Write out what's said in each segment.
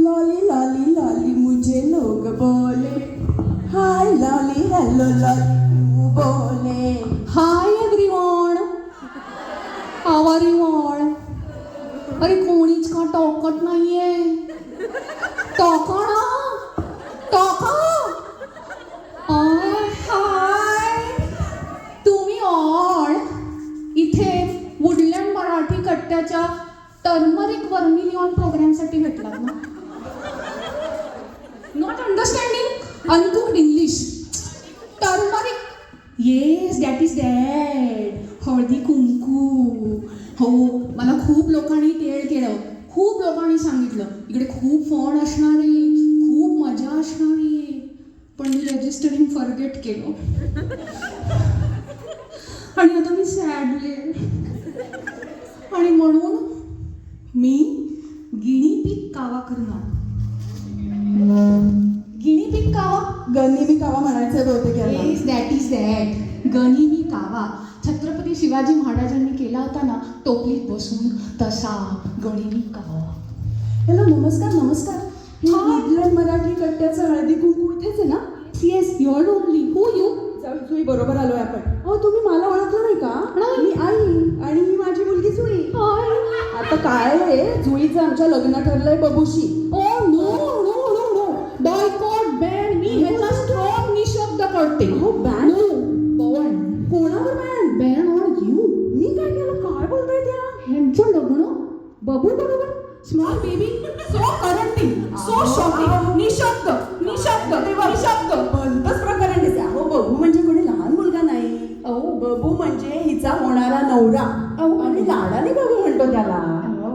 Lolly lolly lolly मुझे लोग बोले हाय लॉली हेलो लॉली बोले hi everyone, how are you all? अरे कोणीच का टोकत नाहीये. टोका ना, टोका. हाय तुम्ही ऑल इथे वुडलँड मराठी कट्ट्याच्या टर्मरिक वर्मिलियन प्रोग्रामसाठी भेटलात ना? Not understanding uncooked English. Turmeric, yes that is that. Haldi Kunku. हो, मला खूप लोकांनी टेळ केलं, खूप लोकांनी सांगितलं इकडे खूप फन असणार आहे, खूप मजा असणार आहे, पण मी रजिस्टरिंग फॉरगेट केलं आणि आता मी सॅडली. आणि म्हणून मी गिनीपिग कावा करणार. गिनीपिग कावा, गनिमी कावा म्हणायचं बहुतेक याला. Yes that is that. गनिमी कावा छत्रपती शिवाजी महाराजांनी केला होता ना टोपलीत बसून, तसा गनिमी कावा. हॅलो, नमस्कार नमस्कार. हे वुडलँड मराठी कट्ट्याचं हळदी कुंकू इथेच आहे ना? Yes your only. Who you? Jui, बरोबर आलोय आपण. हो, तुम्ही मला ओळखलं नाही का? मी आई आणि ही माझी मुलगी जुई. आता काय आहे, जुईचं आमच्या लग्न ठरलंय बबूशी. Oh no no no no, boycott ban. मी ह्याचा स्ट्रॉंग निशब्द करते. हो, बॅन? बॉन. कोणावर बॅन? Ban on you. मी काय केलं? काय बोलताय त्या? ह्यांचं लग्न बबू बरोबर? Small baby, so currenting, so shocking. निशब्द निशब्द निशब्द. भलतंच प्रकरण दिसते. अहो, बबू म्हणजे कोणी लहान मुलगा नाही. अहो, बबू म्हणजे हिचा होणारा नवरा. अहो, आणि लाडाने बबू म्हणतो त्याला.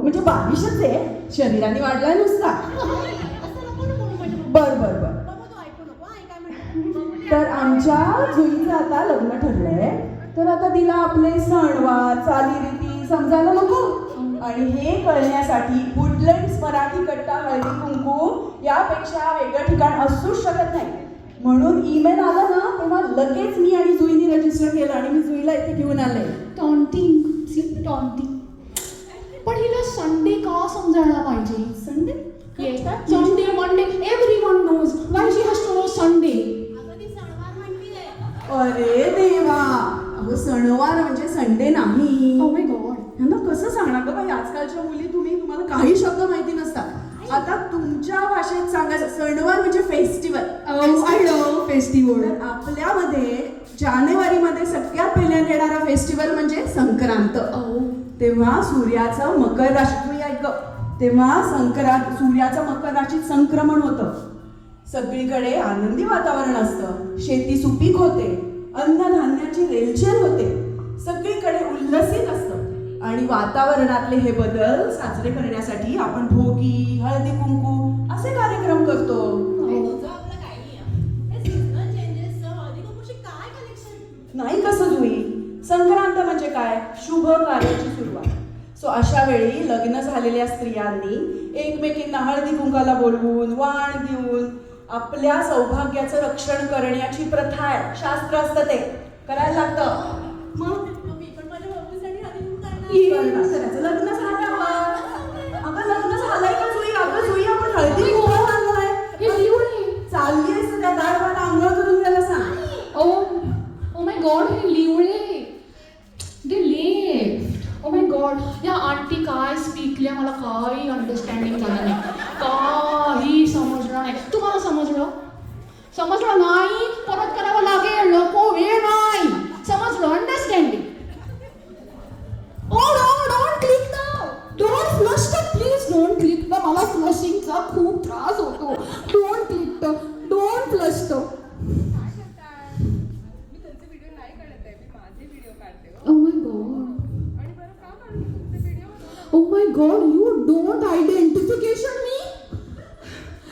म्हणजे बालिशच आहे, शरीराने वाढलाय नुसता. बर बर बर. तर आमच्या जुईचं आता लग्न ठरलंय, तर आता तिला आपले सणवार चालीरीती समजायला नको. आणि हे कळण्यासाठी वुडलँड्स मराठी कट्टा हळदी कुंकू यापेक्षा वेगळं ठिकाण असूच शकत नाही. म्हणून ईमेल आला ना तेव्हा लगेच मी आणि जुईनी रजिस्टर केलं आणि मी जुईला इथे घेऊन आले. Taunting, see taunting. पण हिला संडे का समजायला पाहिजे? Sunday? Sunday Monday everyone knows. Why she has to know Sunday? अरे देवा, अहो सणवार म्हणजे संडे नाही. Oh my God. यांना कसं सांगणार गं बाई, आजकालच्या मुली तुम्हाला काही शब्द माहिती नसतात. आता तुमच्या भाषेत सांगायचं, सणवार म्हणजे फेस्टिवल. I love festival. आपल्यामध्ये जानेवारीमध्ये सगळ्यात पहिल्यांदा येणारा फेस्टिवल म्हणजे संक्रांत. तेव्हा सूर्याचं मकर राशी तेव्हा सूर्याचं मकर राशीत संक्रमण होतं. सगळीकडे आनंदी वातावरण असतं, शेती सुपीक होते, अन्नधान्याची रेलचेल होते, सगळीकडे उल्लसित असतं. आणि वातावरणातले हे बदल साजरे करण्यासाठी आपण भोगी, हळदी कुंकू असे कार्यक्रम करतो. नाही कसं जुई, संक्रांत म्हणजे काय? शुभ कार्याची सुरुवात. सो अशा वेळी लग्न झालेल्या स्त्रियांनी एकमेकींना हळदी कुंकाला बोलवून वाण देऊन आपल्या सौभाग्याचं रक्षण करण्याची प्रथा आहे, शास्त्र असतं, ते करायला लागतं. मग लग्न झाल्यावर अगं लग्न झालंय का जुई? अगं जुई, आपण हळदी कुंकू आणलाय. चालली आहेस त्या दारवाला आंघोळ करून त्याला सांग. ओ माय गॉड, हे लिवळे दे लेफ्ट. ओ माय गॉड, या आंटी काय स्पीकल्या मला काही अंडरस्टँडिंग झालं नाही, काही समजलं नाही. तुम्हाला समजलं? समजलं नाही? परत करावं लागेल, नको वेळ नाही. समजलं? अंडरस्टँडिंग. डोंट क्लिक ना, don't flush the, please don't click ना. मला फ्लशिंगचा खूप त्रास होतो. Don't click the, don't flush the. Oh my god. Oh my god, you don't identification me?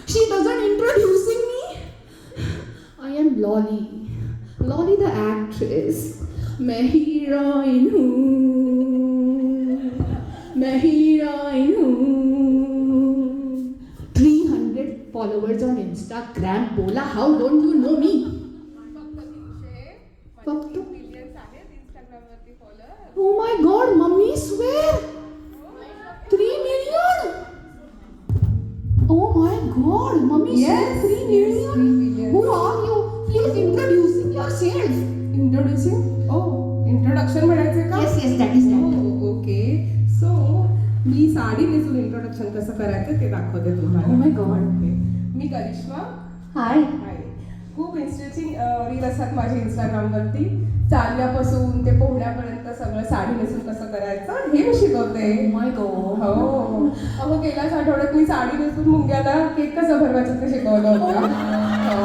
She doesn't introducing me? I am Lolly. Lolly the actress. मैं heroine हूँ. 300 followers on Instagram. बोला, how don't you know me? फक्त Oh my god, mummy swear. 3 million? Oh my introduction म्हणायचे का? Yes yes that is that. Okay. So मी साडी नेसून introduction कसं करायचं ते दाखवते तुम्हाला. Oh my God. Okay. मी करिश्मा. हाय. हाय. खूप इंटरेस्टिंग रील असतात माझ्या इंस्टाग्रामवरती. चालण्यापासून ते पोहण्यापर्यंत सगळं साडी नेसून कसं करायचं हे मी शिकवते. माय गॉड. हो. अहो गेल्याच आठवड्यात मी साडी नेसून मुंग्याला केक कसं भरवायचं ते शिकवलं होतं. हो.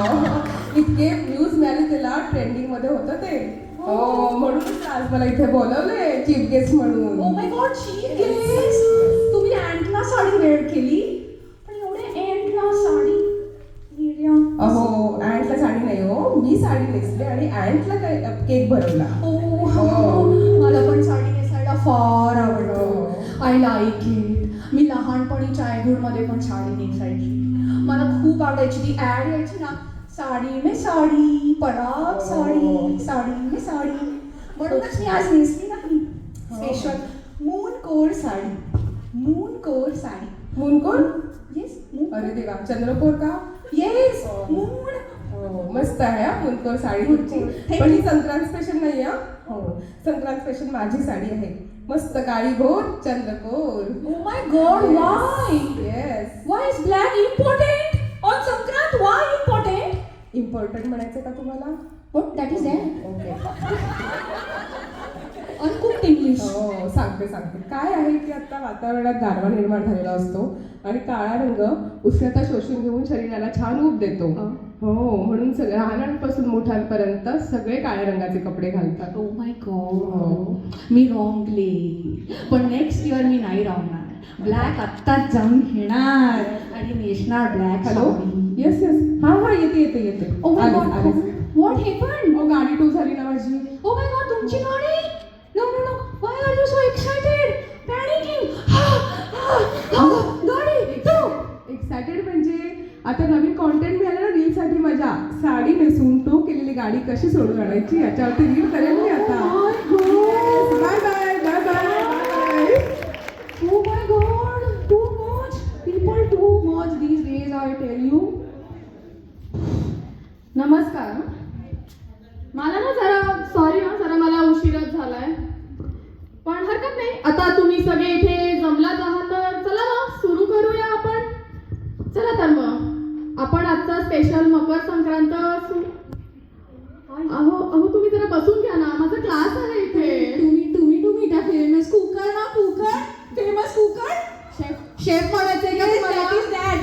इतके व्ह्यूज मिळाले त्याला, ट्रेंडिंग मध्ये होतं ते. हो म्हणून आज मला इथे बोलवलंय चीफ गेस्ट म्हणून. ओ माय गॉड चीफ गेस्ट. तुम्ही अँटला साडी वेअर केली पण एवढे अँटला साडी निर्या. अहो अँटला साडी नाही हो, मी साडी नेसले आणि अँटला केक भरवला. ओ मला पण साडी नेसायला फार आवडतं. I like it. मी लहानपणी चायगुडमध्ये पण साडी नेसायची. मला खूप आवडायची ती ॲड यायची ना, साडी में साडी पराग साडी साडी में साडी. म्हणूनच मी आज नेसली नाही स्पेशल मून कोर साडी. मून कोर साडी. मूनकोर? Yes moon. अरे देवा, चंद्रकोर का? Yes moon. हो मस्त आहे हा मूनकोर साडी तुमची. Thank पण ही you. संक्रांत स्पेशल नाही हा. हो संक्रांत स्पेशल माझी साडी आहे. मस्त काळी घोर चंद्रकोर. Oh my god why? Yes. Why is black important on Sankrant? Why important? Important म्हणायचं का तुम्हाला? What? That is that. Okay. Uncooked English. हो सांगते. काय आहे की आता वातावरणात गारवा निर्माण झालेला असतो आणि काळा रंग उष्णता शोषून घेऊन शरीराला छान ऊब देतो. हो म्हणून सगळ्या लहानांपासून मोठ्यांपर्यंत सगळे काळ्या रंगाचे कपडे घालतात. Oh my God. Me wrongly. पण नेक्स्ट इयर मी नाही राहणार. ब्लॅक आत्ताच जाऊन घेणार आणि नेसणार ब्लॅक. हॅलो. येस हा येते. ओ माय आलेच, गॉड. आलेच. What happen? अहो, गाडी टू झाली ना माझी. ओ माय गॉड तुमची गाडी. No why are you so excited? Panicking. गाडी टू. एक्सायटेड म्हणजे आता नवीन कॉन्टेंट मिळालं ना रीलसाठी माझ्या. साडी नेसून टो केलेली गाडी कशी सोडून आणायची याच्यावरती रील करेल मी आता. Bye bye. Oh my God, too much. People too much these days, I tell you. नमस्कार. मला ना जरा मला उशीरच झालाय, पण हरकत नाही. आता तुम्ही सगळे इथे जमलाच आहात तर चला ना सुरू करूया आपण. चला तर मग आपण आजचा स्पेशल मकर संक्रांत अहो तुम्ही जरा बसून घ्या ना, माझा क्लास आहे इथे. तुम्ही त्या फेमस कुकर ना, फेमस कुकर शेफ म्हणायचंय का तुम्हाला?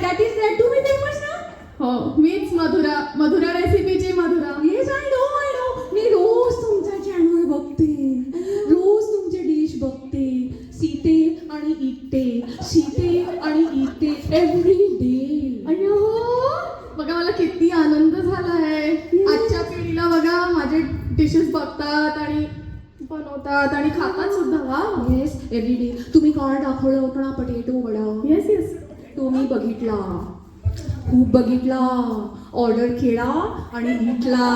That is that. तुम्ही फेमस ना. हो मीच मधुरा रेसिपीची मधुरा. Yes I know. मी रोज तुमचा चॅनल बघते, रोज तुमचे डिश बघते. सीते आणि इते एव्हरी डे. अय्यो बघा मला किती आनंद झाला आहे. आजच्या पिढीला बघा माझे डिशेस बघतात आणि बनवतात आणि खातात सुद्धा. वा. Yes every day. तुम्ही काय दाखवलं होतं ना पटेटो वडा. येस तो मी बघितला, खूप बघितला. ऑर्डर केला आणि घेतला.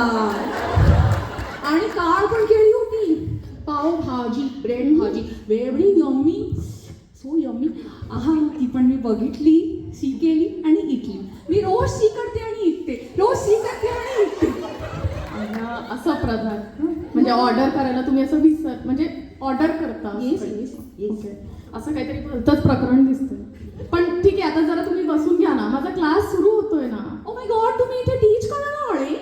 आणि काळ पण केली होती. पाव भाजी, ब्रेड भाजी, व्हेरी यम्मी, सो यम्मी. ती पण मी बघितली, सी केली आणि इटली. मी रोज सी करते आणि इटते. असं प्रधान म्हणजे ऑर्डर करायला तुम्ही असं म्हणजे ऑर्डर करता. Yes. ओके. असं काहीतरी भलतंच प्रकरण दिसतंय. पण ठीक आहे आता जरा तुम्ही बसून घ्या ना, माझा क्लास सुरू होतोय ना. ओ माय गॉड, तुम्ही इथे टीच करायला आले?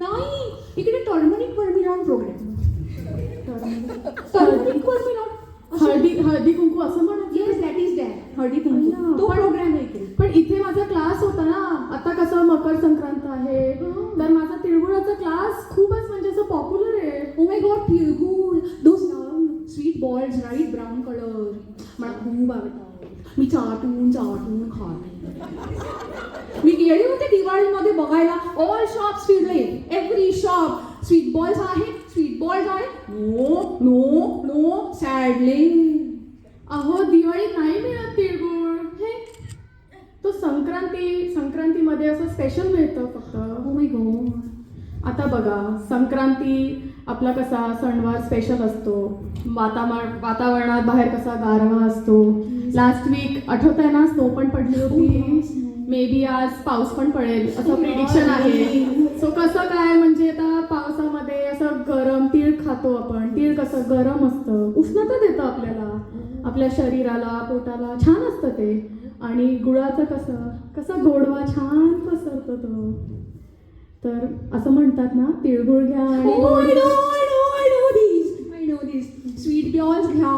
नाही, इकडे turmeric वर्मिनॉन programme. Turmeric वर्मिनॉन Haldi Kunku असं म्हणा. Yes that is that. Haldi Kunku तो प्रोग्राम आहे इकडे. पण इथे माझा क्लास होता ना. आता कसं मकर संक्रांत आहे तर माझा तिळगुळाचा क्लास खूपच म्हणजे असं पॉप्युलर आहे. ओ माय गॉड, तिळगुळ, those sweet balls right brown colour मला खूप आवडतात. मी चाटून खाते. मी गेले होते दिवाळीमध्ये बघायला. ऑल शॉप्स फिरले, एव्हरी शॉप स्वीट बॉल्स आहे. No sadly. अहो दिवाळीत नाही मिळत तिळगुळ. हे तो संक्रांतीमध्ये असं स्पेशल मिळतं फक्त. ओ माय गॉड. आता बघा संक्रांती आपला कसा सणवार स्पेशल असतो. वातावरणात बाहेर कसा गारवा असतो. लास्ट वीक आठवत आहे ना स्नो पण पडली होती. मे बी आज पाऊस पण पडेल असं प्रिडिक्शन आहे. सो कसं काय म्हणजे आता पावसामध्ये असं गरम तीळ खातो आपण. तीळ कसं गरम असतं, उष्णता देतं आपल्याला, आपल्या शरीराला, पोटाला छान असतं ते. आणि गुळाचं कसा गोडवा छान पसरतो तो. तर असं म्हणतात ना, तिळगुळ घ्या आणि I know this. Sweet balls घ्या,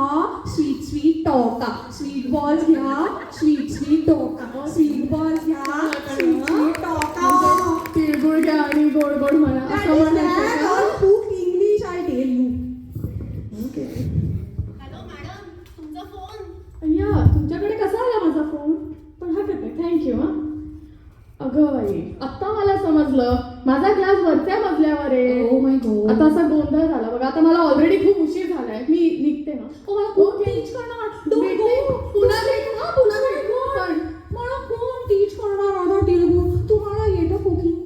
sweet टोका. Sweet balls घ्या, sweet टोका. Sweet balls घ्या, sweet टोका. तिळगुळ घ्या आणि गोड गोड म्हणा असं म्हणायचं का? Cook English, I tell you. अय्या, तुमच्याकडे कसा आला माझा फोन? पण हरकत नाही, थँक्यू. हा अगं बाई, आत्ता मला समजलं माझा क्लास वरच्या मजल्यावर आहे. Oh my God. आता असा गोंधळ झाला बघा. आता मला ऑलरेडी खूप उशीर झालाय, मी निघते ना. मला खूप teach करणार. Don't भेटते. go. पुन्हा भेट ना, पुन्हा भेट. पण मला खूप टीच करणार आता तेलगू. तुम्हाला येतं cooking?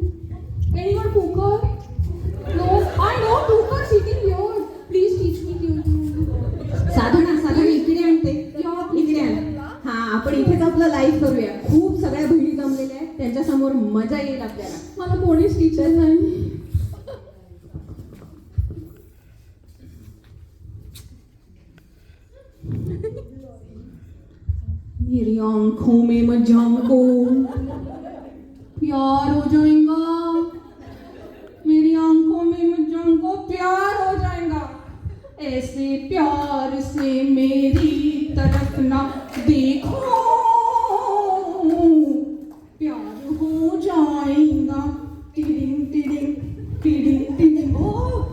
Anyone cooker? No, I no cooker sitting here. Please teach me Telugu. Sadhana इकडे आणते इकडे आण. हा, आपण इथेच आपलं लाईव्ह करूया. खूप सगळ्या बहिणी जमलेल्या आहेत, त्यांच्या समोर मजा येईल आपल्याला. मला कोणीच टीचर नाही. मेरी आंखों में मजाम को प्यार हो जाएगा. मेरी आंखों में मजाम को प्यार हो जाएगा. ऐसे प्यार से मेरी तरफ ना देखो, प्यार हो जाएगा. Tiding tiding tiding tiding. हो,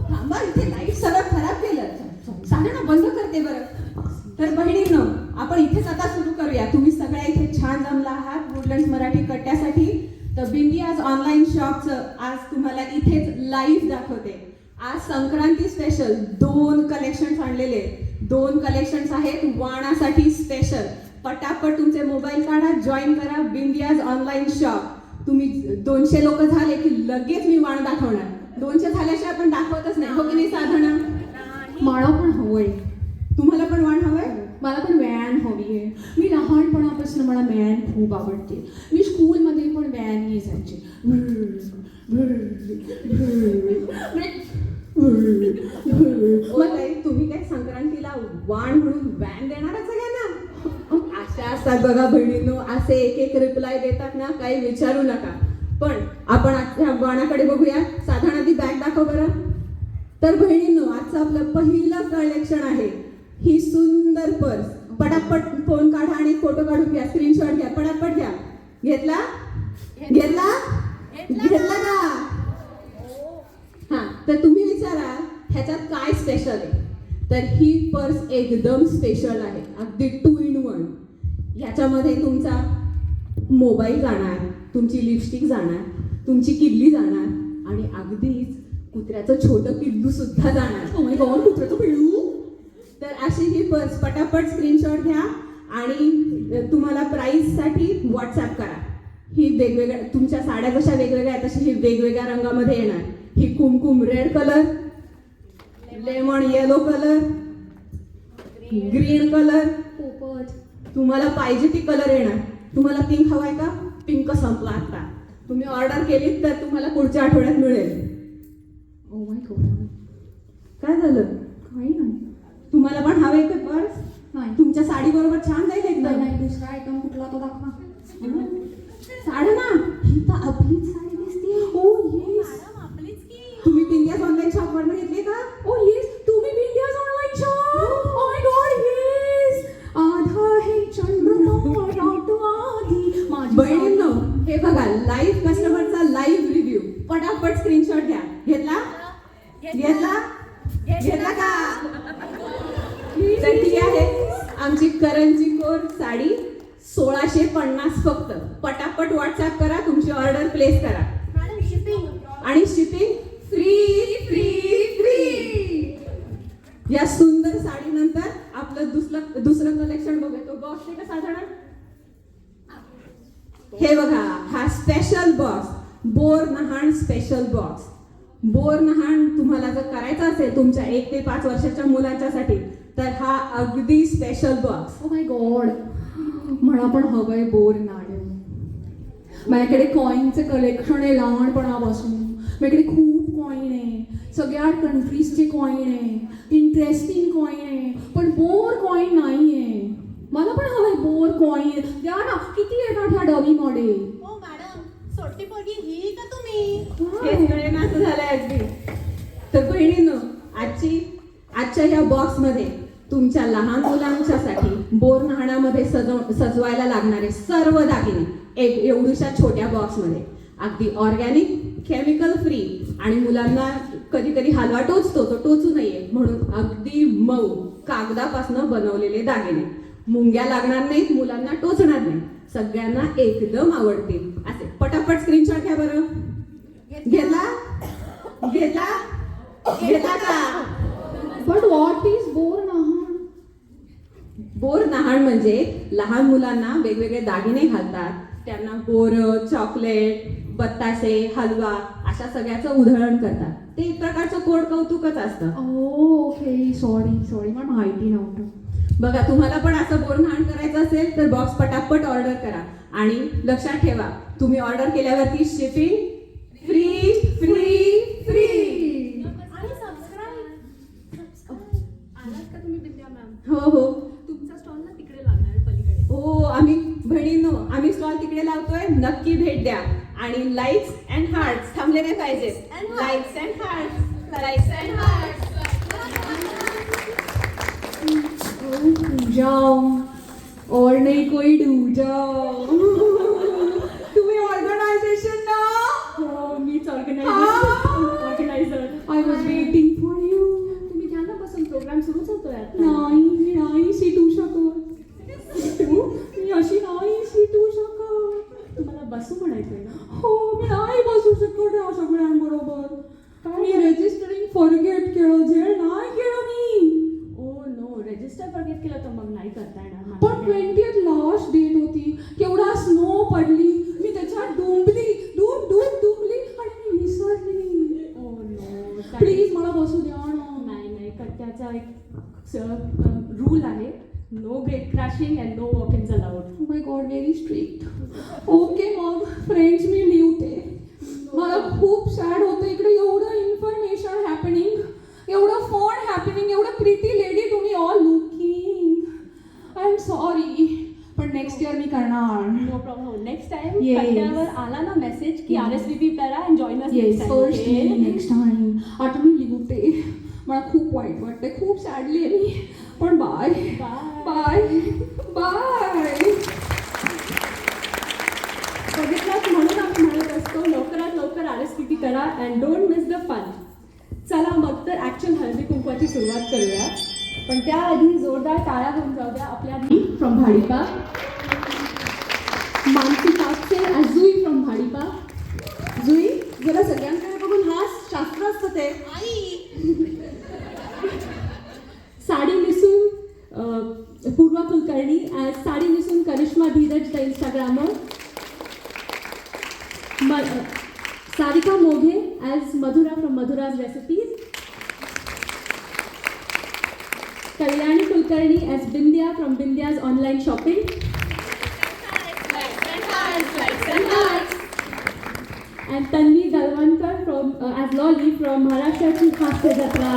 थांबा, इथे लाईट सगळं खराब केलं. साधना बंद करते बरं. तर बहिणींनो, आपण इथेच आता सुरू करूया. तुम्ही सगळ्या इथे छान जमला आहात वुडलँड्स मराठी कट्ट्यासाठी. तर बिंदियाज ऑनलाईन शॉपचं आज तुम्हाला इथेच लाईव्ह दाखवते. आज संक्रांती स्पेशल 2 कलेक्शन्स आणलेले आहेत. 2 कलेक्शन्स आहेत वाणासाठी स्पेशल. पटापट तुमचे मोबाईल काढा, जॉईन करा बिंदियाज ऑनलाईन शॉप. तुम्ही 200 लोक झाले की लगेच मी वाण दाखवणार. 200 झाल्याशिवाय आपण दाखवतच नाही, हो की नाही साधना? मला पण हवंय. तुम्हाला पण वाण हवंय? मला पण व्हॅन हवी आहे. मी लहानपणापासून मला व्हॅन खूप आवडते. मी स्कूलमध्ये पण व्हॅनने जायचे. मग ताई, तुम्ही काय संक्रांतीला वाण म्हणून व्हॅन देणार सगळ्यांना? अशा असतात बघा बहिणींनो, असे एक रिप्लाय देतात ना, काही विचारू नका. पण आपण आजच्या वाणाकडे बघूया. साधारण ती बॅग दाखव बरं. तर बहिणींनो, आजचं आपलं पहिलं कलेक्शन आहे ही सुंदर पर्स. पटापट फोन काढा आणि फोटो काढून घ्या, स्क्रीनशॉट घ्या, पटापट घ्या. घेतला का? हा, तर तुम्ही विचारा ह्याच्यात काय स्पेशल आहे. तर ही पर्स एकदम स्पेशल आहे, अगदी 2 in 1. ह्याच्यामध्ये तुमचा मोबाईल जाणार, तुमची लिपस्टिक जाणार, तुमची किल्ली जाणार आणि अगदीच कुत्र्याचं छोटं पिल्लू सुद्धा जाणार. ओ माय गॉड, कुत्र्याचं पिल्लू. तर अशी ही पर्स पटापट स्क्रीनशॉट घ्या आणि तुम्हाला प्राईससाठी व्हॉट्सॲप करा. ही वेगवेगळ्या तुमच्या साड्या जशा वेगवेगळ्या आहेत तशी ही वेगवेगळ्या रंगामध्ये येणार. ही kumkum red colour, lemon yellow colour, green colour, पोपट. तुम्हाला पाहिजे ती कलर येणार. तुम्हाला पिंक हवाय का? पिंक संपला आता. तुम्ही ऑर्डर केलीत तर तुम्हाला पुढच्या आठवड्यात मिळेल. ओ माय गॉड. काय झालं? काही नाही. तुम्हाला पण हवे का पर्स? नाही. तुमच्या साडी बरोबर छान जाईल नाही एकदम. नाही, दुसरा आयटम कुठला तो दाखवा. साडना, ही तर आपलीच साडी दिसते. ओ येस, तुम्ही बिंदियाज ऑनलाईन शॉप वरनं घेतली का? ओ येस, तुम्ही Bindya's online shop. Oh my god, yes. आधा है चंद्रमा रात आधी. माझी बहिणींनो, हे बघा लाईव्ह कस्टमरचा लाईव्ह रिव्ह्यू. पटापट स्क्रीनशॉट घ्या. घेतला का? तर ही आहे आमची करंजी कोर साडी, 1650 फक्त. पटापट व्हॉट्सअप करा, तुमची ऑर्डर प्लेस करा. आणि शिपिंग फ्री. या सुंदर साडीनंतर आपलं दुसरं कलेक्शन बघतो. बॉक्स आहे का साधारण? हे बघा, हा स्पेशल बॉक्स, बोर नहाण स्पेशल बॉक्स. बोर नहाण तुम्हाला जर करायचं असेल तुमच्या 1 ते 5 वर्षाच्या मुलांच्यासाठी, तर हा अगदी special box. O my God, मला पण हवंय बोर नाणं. माझ्याकडे कॉईनचे कलेक्शन आहे लहानपणापासून. माझ्याकडे खूप कॉईन आहे. सगळ्या कंट्रीजचे कॉईन आहे, इंटरेस्टिंग कॉईन आहे, पण बोर कॉईन नाही आहे. मला पण हवंय बोर कॉईन. द्या ना, किती येतात ह्या डमी मॉडेल? हो मॅडम, सोटी पोरगी ही का तुम्ही? हेच कळेना असं झालंय अगदी. तर बहिणींनो, आजच्या या बॉक्समध्ये तुमच्या लहान मुलांच्यासाठी बोर नाण्यामध्ये सजवायला लागणारे सर्व दागिने एक एवढ्याशा छोट्या बॉक्समध्ये, अगदी ऑर्गॅनिक, केमिकल फ्री, आणि मुलांना कधी कधी हलवा टोचतो, तो टोचू नये म्हणून अगदी मऊ कागदापासून बनवलेले दागिने. मुंग्या लागणार नाहीत, मुलांना टोचणार नाही, सगळ्यांना एकदम आवडतील असे. पटापट स्क्रीनशॉट घ्या बरं. घेतला घेतला घेतला का? बट व्हॉट इज बोर नहाण? बोर नहाण म्हणजे लहान मुलांना वेगवेगळे दागिने घालतात, त्यांना बोरं, चॉकलेट, बत्तासे, हलवा अशा सगळ्याचं उधळण करतात. ते एक प्रकारचं कोड कौतुकच असतं. ओके, सॉरी मला माहिती नव्हतं. बघा, तुम्हाला पण असं बोर नहाण करायचं असेल तर बॉक्स पटापट ऑर्डर करा. आणि लक्षात ठेवा, तुम्ही ऑर्डर केल्यावरती शिपिंग फ्री फ्री फ्री. आणि सबस्क्राईब आलात का तुम्ही बिंद्या मॅम? हो हो तुमचा स्टॉल ना तिकडे लागणार पलीकडे. हो, आम्ही बहिणींनो, आम्ही स्टॉल तिकडे लावतोय, नक्की भेट द्या. आणि लाईक्स अँड हार्ट्स थांबले नाही पाहिजेत. Likes and hearts, likes and hearts. जाओ और नहीं कोई डूब जाओ. तुम्ही ऑर्गनायझेशन ना? हो, मीच organiser. I was waiting for you. तुम्ही घ्या ना बसून, प्रोग्राम सुरूच होतोय आता. नाही, मी नाही सीटू शकत. मी अशी नाही सीटू शकत. तुम्हाला बसू म्हणायचंय ना? हो, मी नाही बसू शकत या सगळ्यांबरोबर. मी रजिस्टरिंग फॉरगेट केलं, झेड नाही केलं मी. ओ नो, रजिस्टर फॉरगेट केलं तर मग नाही करता येणार मला. पण 20th लास्ट डेट होती, केवढा स्नो पडली, मी त्याच्यात डुंबली आणि मी विसरली. ओ नो, प्लीज मला बसू द्या ना. नाही, कट्ट्याचा एक रूल आहे, no gate crashing and no walk ins allowed. Oh my God, very strict. Okay मग फ्रेंड्स, मी लिवते. मला खूप सॅड होतं. इकडे एवढं इन्फॉर्मेशन हॅपनिंग, एवढं फन हॅपनिंग, एवढं प्रिटी लेडी तुम्ही all looking. I am sorry, पण नेक्स्ट इयर मी करणार. No problem. Next time Yes. कट्ट्यावर आला ना मेसेज की RSVP करा and join us yes, next time. Next time. आता मी लिवते. मला खूप वाईट वाटते, खूप सॅडली आहे मी. पण बाय बाय बाय. बघितलात, म्हणून आम्ही म्हणत असतो लवकरात लवकर RSVP करा and don't miss the fun. चला मग तर ॲक्च्युअल हळदी कुंकवाची सुरुवात करूया, पण त्याआधी जोरदार टाळ्या होऊन जाऊ द्या आपल्या from Bhadipa, Mansi Kapse as Jui from Bhadipa. Jui, जरा सगळ्यांकडे बघून हास, शास्त्र असतं ते. साडी नेसून पूर्वा कुलकर्णी ॲज साडी नेसून Karishma Dheeraj the instagrammer. Sarika Moghe as Madhura from Madhura's recipes. Kalyani Kulkarni as Bindya from Bindya's online shopping. And Tanvi Galvankar from as Lolly from महाराष्ट्राची हास्य जत्रा.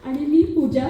आणि मी पूजा